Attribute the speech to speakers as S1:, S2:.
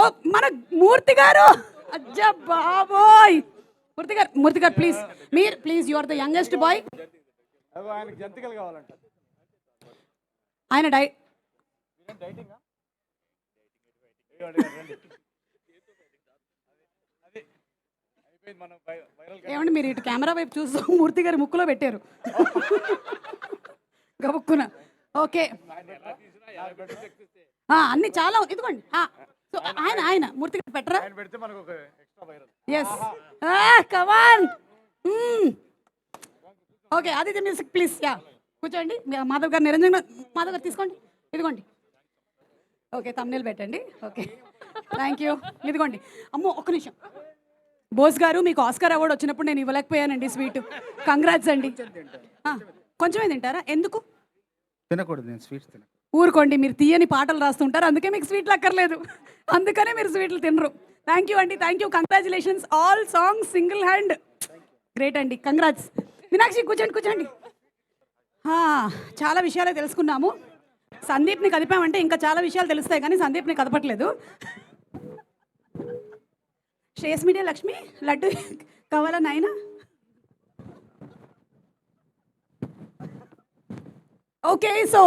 S1: ఓ మన మూర్తి గారు, అజ్జా బాబోయ్. మూర్తి గారు ప్లీజ్, మీరు please, you are the youngest boy. ఆయన ఏమండి మీరు ఇటు కెమెరా వైపు చూస్తూ మూర్తి గారి ముక్కులో పెట్టారు గబుక్కున. ఓకే, అన్ని చాలా ఇదిగోండి. ఆయన ఆయన మూర్తి గారు పెట్టరా? Yes, come on. Okay, Aditya music please. Yeah, కూర్చోండి. మాధవ్ గారు, నిరంజన్ మాధవ్ గారు తీసుకోండి, ఇదిగోండి. ఓకే, తమ్నేల్ పెట్టండి. Okay, thank you. ఇదిగోండి. అమ్మో ఒక్క నిమిషం. బోస్ గారు, మీకు ఆస్కార్ అవార్డు వచ్చినప్పుడు నేను ఇవ్వలేకపోయానండి స్వీట్. కంగ్రాట్స్ అండి. కొంచెమే తింటారా? ఎందుకు
S2: తినకూడదు? నేను స్వీట్స్ తిన.
S1: ఊరుకోండి, మీరు తీయని పాటలు రాస్తుంటారు, అందుకే మీకు స్వీట్లు అక్కర్లేదు, అందుకనే మీరు స్వీట్లు తినరు. థ్యాంక్ యూ అండి, thank you. Congratulations, all songs single hand. Great అండి, కంగ్రాట్స్. మీనాక్షి కూర్చోండి, కూర్చోండి. చాలా విషయాలే తెలుసుకున్నాము. సందీప్ని కదిపామంటే ఇంకా చాలా విషయాలు తెలుస్తాయి, కానీ సందీప్ని కదపట్లేదు. శ్రేయస్ మీడియా లక్ష్మి లడ్డు కావాలా నాయనా? Okay, so